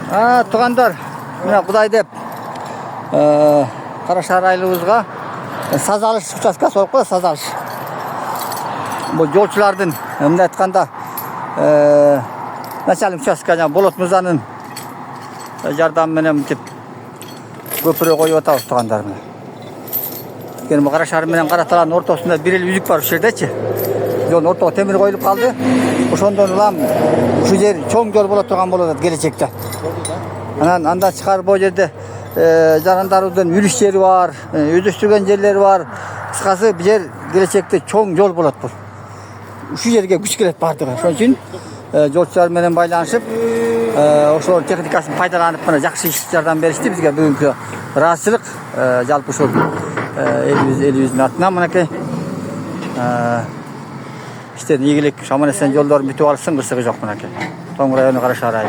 Туғандар, мына Құдай деп, Қарашар айлыбызға саз алыш учаскасы болып қой, саз алыш. Бұл жолшылардың, мында айтқанда, начальник участка Болот Мырзаның жардамымен көпірі қойып отауыз туғандар. Бұл Қарашар менен Қараталаның ортасында бір ел үзік бар үш жердечі. Жолдың ортаға темір қойылып қалды. Ошондон улам ушу жер чоң жол боло турган болот келечекте. Анан анда чыгарып бул жерде жарандарыбыздын үрүш жери бар, өздөштүргөн жерлери бар. Кыскасы бул жер келечекте чоң жол болот бул. Ушу жерге күч келет бардыгы. Ошон үчүн жолчулар менен байланышып, ошол техникасын пайдаланып мына жакшы иш жардам беришти бизге бүгүнкү ыраазычылык. Жалпы ушул элибиздин атынан мынакей İşte iyilik, şaman esen yollar mütevazısın kırsı yok mı? Tom rayonu Qarashar ayı.